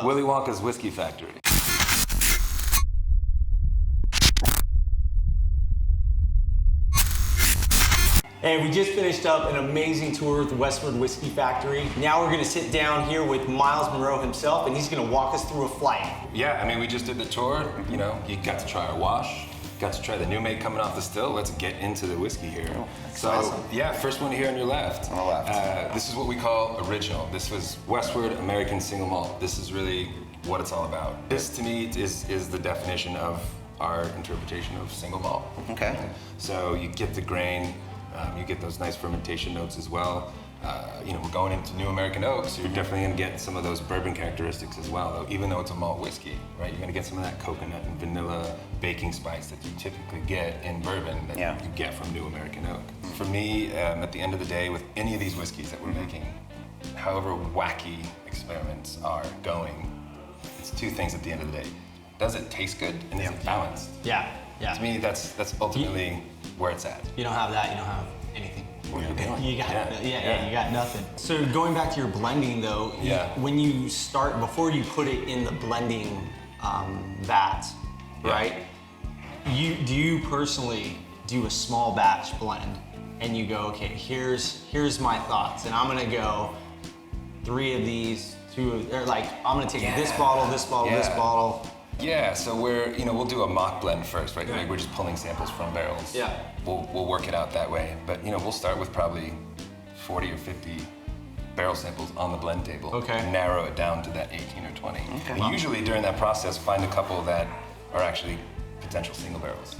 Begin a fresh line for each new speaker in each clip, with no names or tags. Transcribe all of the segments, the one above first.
Willy Wonka's Whiskey Factory.
Hey, we just finished up an amazing tour with the Westward Whiskey Factory. Now we're gonna sit down here with Miles Munroe himself, and he's gonna walk us through a flight.
Yeah, I mean, we just did the tour. You know, you got to try our wash, got to try the new make coming off the still. Let's get into the whiskey here.
Oh,
so,
awesome.
yeah, first one here on your left.
On the left.
This is what we call original. This was Westward American Single Malt. This is really what it's all about. This, to me, is the definition of our interpretation of single malt.
Okay.
So you get the grain, you get those nice fermentation notes as well. You know, we're going into new American oak, so you're definitely gonna get some of those bourbon characteristics as well, though, even though it's a malt whiskey, right? You're gonna get some of that coconut and vanilla baking spice that you typically get in bourbon that you get from new American oak. For me, at the end of the day, with any of these whiskeys that we're making, however wacky experiments are going, it's two things at the end of the day. Does it taste good and is it balanced?
Yeah.
To me, that's ultimately where it's at.
You don't have that, you don't have anything.
What are you doing?
You got, you got nothing. So going back to your blending though, when you start, before you put it in the blending vat, right? Do you personally do a small batch blend and you go, okay, here's my thoughts, and I'm gonna go 3 of these, 2 of, or like, I'm gonna take this bottle, this bottle, this bottle.
Yeah, so we'll do a mock blend first, right? Like we're just pulling samples from barrels.
Yeah.
We'll work it out that way. But we'll start with probably 40 or 50 barrel samples on the blend table.
Okay.
And narrow it down to that 18 or 20.
Okay.
And usually during that process, find a couple that are actually potential single barrels.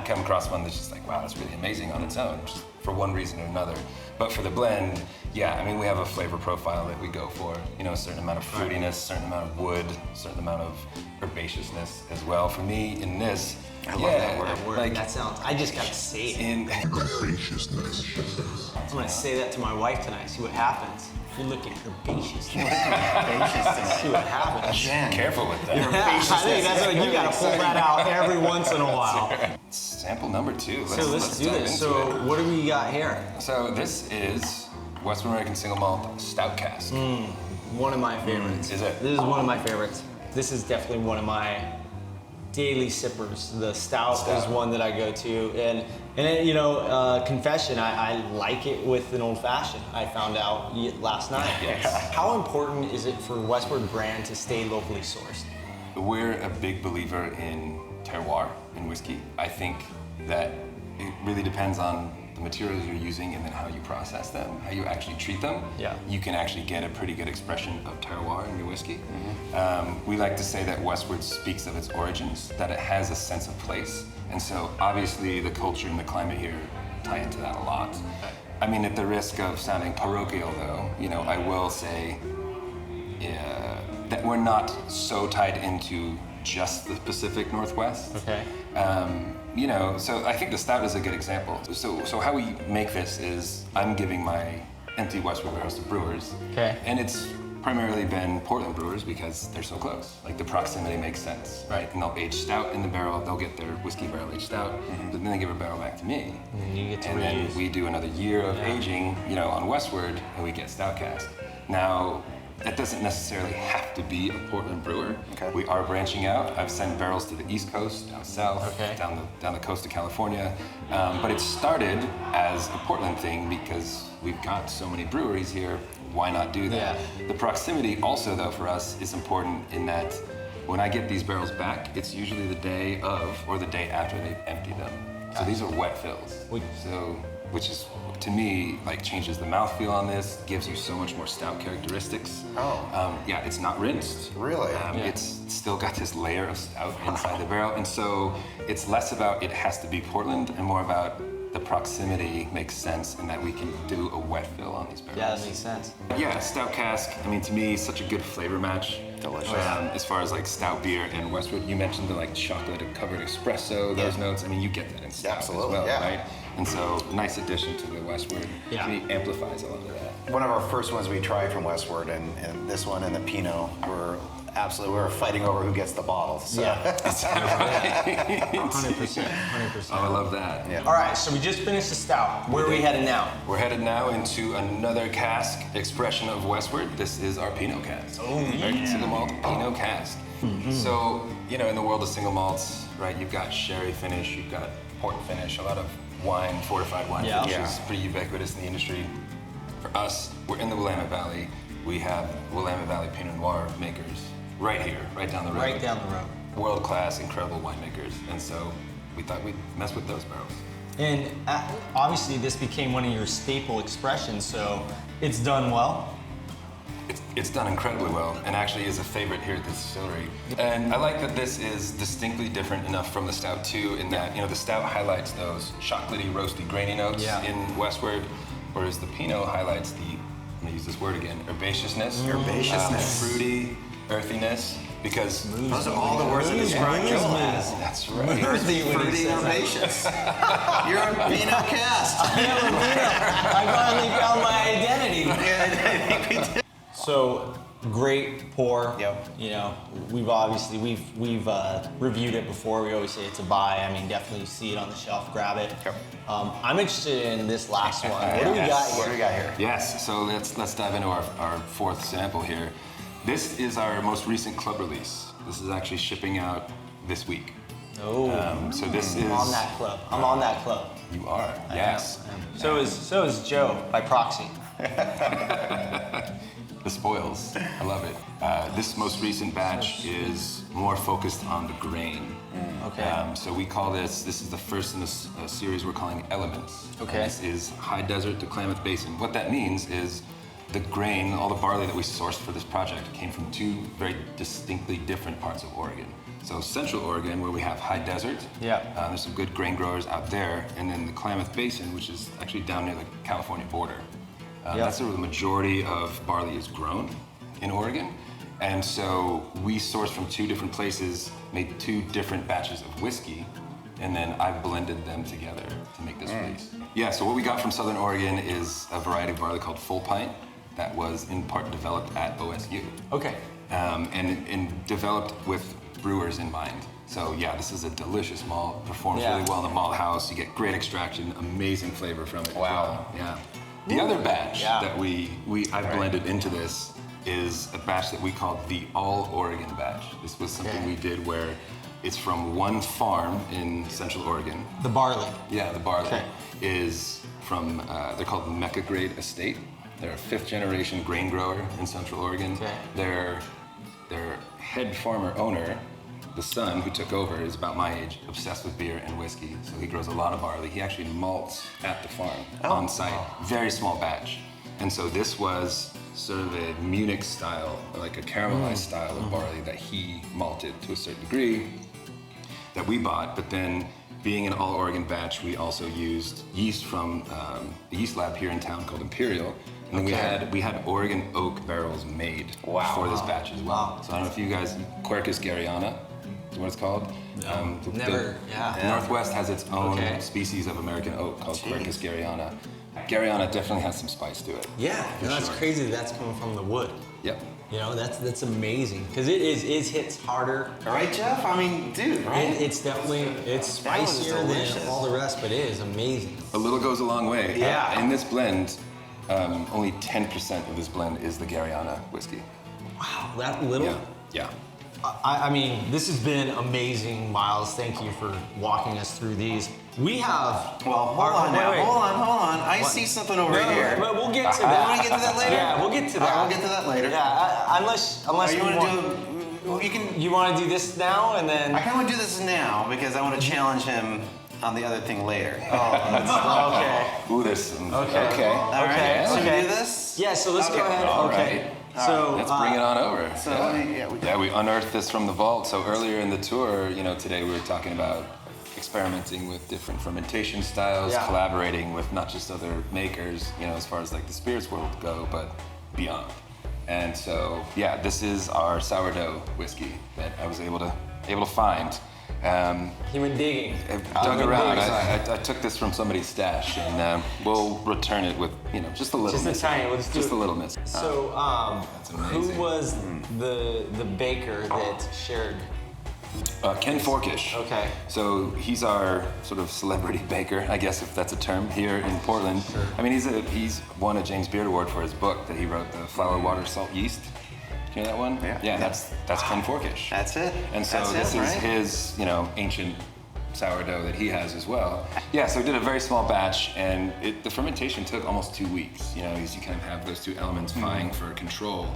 Come across one that's just like, wow, that's really amazing on its own, just for one reason or another. But for the blend, we have a flavor profile that we go for. A certain amount of fruitiness, a certain amount of wood, a certain amount of herbaceousness as well. For me, in this,
I love that word.
Like, that sounds, I just gotta say it.
Herbaceousness.
I'm gonna say that to my wife tonight, see what happens. If you're looking herbaceous, see
Herbaceousness.
what happens.
Jen.
Careful with that.
I think that's what you gotta pull that out every once in a while.
Sample number 2.
So let's do
dive
this.
into
So
it.
what do we got here?
So this is Western American Single Malt Stout Cask.
One of my favorites.
Is it?
This is one of my favorites. This is definitely one of my daily sippers. The stout is one that I go to, and confession, I like it with an old fashioned. I found out last night.
Yes.
How important is it for Westward brand to stay locally sourced?
We're a big believer in terroir in whiskey. I think that it really depends on the materials you're using and then how you process them, how you actually treat them.
Yeah.
You can actually get a pretty good expression of terroir in your whiskey. We like to say that Westward speaks of its origins, that it has a sense of place. And so obviously the culture and the climate here tie into that a lot. I mean, at the risk of sounding parochial though, I will say that we're not so tied into just the Pacific Northwest.
Okay.
So I think the stout is a good example. So how we make this is I'm giving my empty Westward barrels to brewers.
Okay.
And it's primarily been Portland brewers because they're so close. Like the proximity makes sense, right? And they'll age stout in the barrel, they'll get their whiskey barrel aged stout, but then they give a barrel back to me.
And then you get to
And then
reuse.
we do another year of aging, on Westward, and we get Stout Cask. Now, that doesn't necessarily have to be a Portland brewer.
Okay.
We are branching out. I've sent barrels to the East Coast, down south,
Okay.
down the coast of California. But it started as a Portland thing because we've got so many breweries here. Why not do that?
Yeah.
The proximity also, though, for us is important in that when I get these barrels back, it's usually the day of or the day after they've emptied them. So these are wet fills. Which is, to me, like changes the mouthfeel on this, gives you so much more stout characteristics. It's not rinsed.
Really?
It's still got this layer of stout inside the barrel. And so it's less about it has to be Portland and more about the proximity makes sense and that we can do a wet fill on these barrels.
Yeah, that makes sense.
Yeah, Stout Cask, to me, such a good flavor match.
Delicious.
As far as like stout beer and Westward, you mentioned the like chocolate covered espresso, those notes. You get that in stout
Absolutely,
as well,
yeah.
right? And so, nice addition to the Westward.
Yeah.
It amplifies a lot of that.
One of our first ones we tried from Westward, and this one and the Pinot were absolutely. We were fighting over who gets the bottles. So.
Yeah. 100%. 100%.
Oh, I love that.
Yeah.
All right, so we just finished the stout. Where are we headed now?
We're headed now into another cask expression of Westward. This is our Pinot cask.
Oh,
American single malt Pinot cask. So, you know, in the world of single malts, right, you've got sherry finish, you've got port finish, a lot of wine, fortified wine finish is pretty ubiquitous in the industry. For us, we're in the Willamette Valley. We have Willamette Valley Pinot Noir makers right here, right down the road.
Right down the road.
World-class, incredible winemakers. And so we thought we'd mess with those barrels.
And obviously this became one of your staple expressions, so it's done well.
It's done incredibly well, and actually is a favorite here at the distillery. And I like that this is distinctly different enough from the stout too, in that, you know, the stout highlights those chocolatey, roasty, grainy notes in Westward, whereas the Pinot highlights the, I'm gonna use this word again, herbaceousness. Fruity, earthiness, because
those are all the words that describe Joel as.
that's right.
Earthy, fruity, herbaceous. You're a Pinot cast.
I finally found my identity.
Yeah, I think we did.
So great pour.
Yep.
You know, we've reviewed it before. We always say it's a buy. I mean, definitely see it on the shelf, grab it.
Yep.
I'm interested in this last one. What do we got here?
What do we got here?
Yes, so let's dive into our fourth sample here. This is our most recent club release. This is actually shipping out this week.
Oh,
So this is
I'm on that club. I'm on that club.
You are, yes.
So is Joe by proxy.
The spoils, I love it. This most recent batch is more focused on the grain.
Okay.
So we call this is the first in a series we're calling Elements.
Okay.
And this is High Desert to Klamath Basin. What that means is the grain, all the barley that we sourced for this project came from two very distinctly different parts of Oregon. So Central Oregon, where we have high desert, there's some good grain growers out there, and then the Klamath Basin, which is actually down near the California border. That's where the majority of barley is grown in Oregon. And so we sourced from two different places, made two different batches of whiskey, and then I blended them together to make this release. Yeah, so what we got from Southern Oregon is a variety of barley called Full Pint that was in part developed at OSU.
Okay.
And developed with brewers in mind. So yeah, this is a delicious malt, performs really well in the malt house. You get great extraction, amazing flavor from it.
Wow.
Yeah. The other batch that I've blended into this is a batch that we called the All Oregon batch. This was something we did where it's from one farm in Central Oregon.
The barley.
Yeah, the barley is from, they're called Mecca Grade Estate. They're a 5th generation grain grower in Central Oregon.
Okay.
Their head farmer owner, the son who took over, is about my age, obsessed with beer and whiskey. So he grows a lot of barley. He actually malts at the farm on site, very small batch. And so this was sort of a Munich style, like a caramelized style of barley that he malted to a certain degree that we bought. But then being an all Oregon batch, we also used yeast from the yeast lab here in town called Imperial. And then we had Oregon oak barrels made for this batch as well. So I don't know if you guys, Quercus Garryana is what it's called. Northwest has its own species of American oak called Quercus Garryana. Garryana definitely has some spice to it.
Yeah, and that's crazy that's coming from the wood.
Yep.
You know, that's amazing, because it hits harder.
All right, Jeff? I mean, dude, right?
It's definitely, it's spicier than all the rest, but it is amazing.
A little goes a long way.
Yeah.
In this blend, only 10% of this blend is the Garryana whiskey.
Wow, that little?
Yeah.
I mean, this has been amazing, Miles. Thank you for walking us through these. We have...
Well, hold on. I see something over here.
But we'll get to that.
You want to get to that later?
Yeah, we'll get to that.
We'll get to that later.
Yeah, unless
you want to do...
You want to do this now and then...
I kind of want to do this now because I want to challenge him on the other thing later.
Okay.
Ooh, there's some...
Okay.
All right. So we do this?
Yeah, so let's go ahead.
All
Okay.
right.
So
let's bring it on over.
So
we unearthed this from the vault. So earlier in the tour, today we were talking about experimenting with different fermentation styles, collaborating with not just other makers, as far as like the spirits world go, but beyond. And so, this is our sourdough whiskey that I was able to find.
He went digging.
I dug around. I took this from somebody's stash, and we'll return it with, just a little.
Just a tiny. Let's do
just
it.
a little miss.
So,
That's
who
amazing.
was the baker that shared?
Ken Forkish.
Okay.
So he's our sort of celebrity baker, I guess, if that's a term, here in Portland. Sure. I mean, he's won a James Beard Award for his book that he wrote, The Flour, Water, Salt, Yeast. Do you know that one?
Yeah.
Yeah, that's Ken Forkish.
That's it.
And so
That's
this
it,
is
right?
his, ancient sourdough that he has as well. Yeah, so we did a very small batch, and the fermentation took almost 2 weeks. You kind of have those two elements vying for control.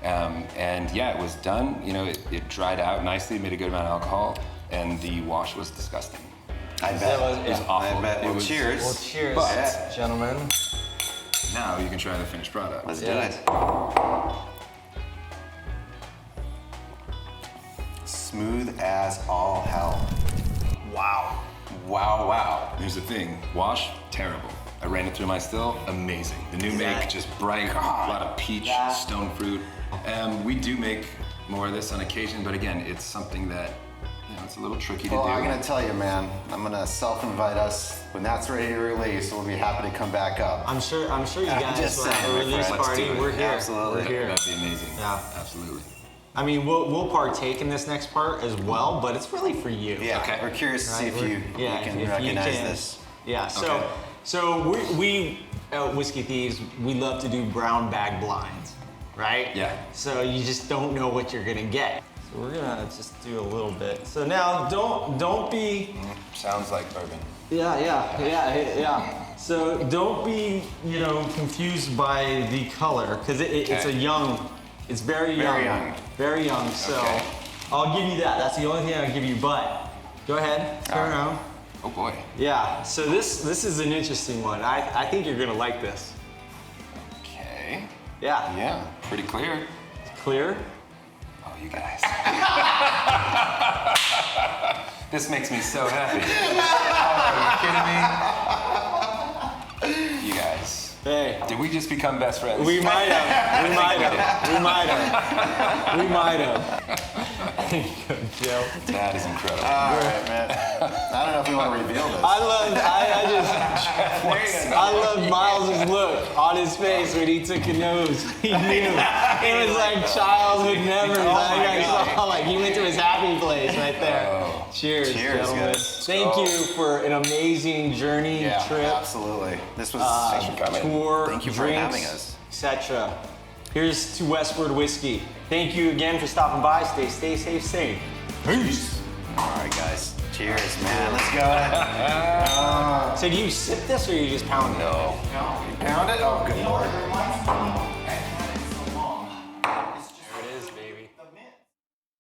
And yeah, it was done. It dried out nicely, made a good amount of alcohol, and the wash was disgusting.
I bet.
It was awful.
I bet. Well,
It was-
cheers.
Well, cheers,
But-
gentlemen.
Now you can try the finished product.
Let's do it. Smooth as all hell.
Wow. Wow, wow. Here's the thing. Wash, terrible. I ran it through my still, amazing. The new make, just bright, a lot of peach, stone fruit. We do make more of this on occasion, but again, it's something that, it's a little tricky to do.
Well, I'm gonna tell you, man. I'm gonna self-invite us when that's ready to release. We'll be happy to come back up.
I'm sure you guys
just
will have
saying,
a
my
release
friend.
party.
Let's do it.
We're here.
Absolutely.
We're here.
That'd be amazing.
Yeah.
Absolutely.
I mean, we'll partake in this next part as well, but it's really for you.
Yeah,
Okay.
we're curious to see if you can
if
recognize
can.
this.
Yeah.
Okay.
So we at Whiskey Thieves, we love to do brown bag blinds, right?
Yeah.
So you just don't know what you're gonna get. So we're gonna just do a little bit. So now don't be.
Sounds like bourbon.
Yeah. So don't be, confused by the color, because it's it's very young. Very young. So
Okay.
I'll give you that. That's the only thing I'll give you. But go ahead, turn around.
Oh boy.
Yeah. So this is an interesting one. I think you're gonna like this.
Okay.
Yeah.
Yeah, pretty clear.
Clear.
Oh, you guys. This makes me so happy. Oh, are you kidding me? You guys.
Hey.
Did we just become best friends?
We might have. We might have. There you go, Joe.
That is incredible.
All right, man. I don't know if we want to reveal this.
I love Miles' look on his face when he took a nose. He knew. It was like childhood memories. I saw, he went to his happy place right there.
Oh.
Cheers,
Cheers,
gentlemen.
guys.
Thank you for an amazing journey, trip,
Absolutely. This was
tour,
Thank you for
drinks,
having us.
etc. Here's to Westward Whiskey. Thank you again for stopping by. Stay safe, sane. Peace.
All right, guys. Cheers, man. Let's go.
So do you sip this or you just pound it?
No.
You pound it? Oh, good lord.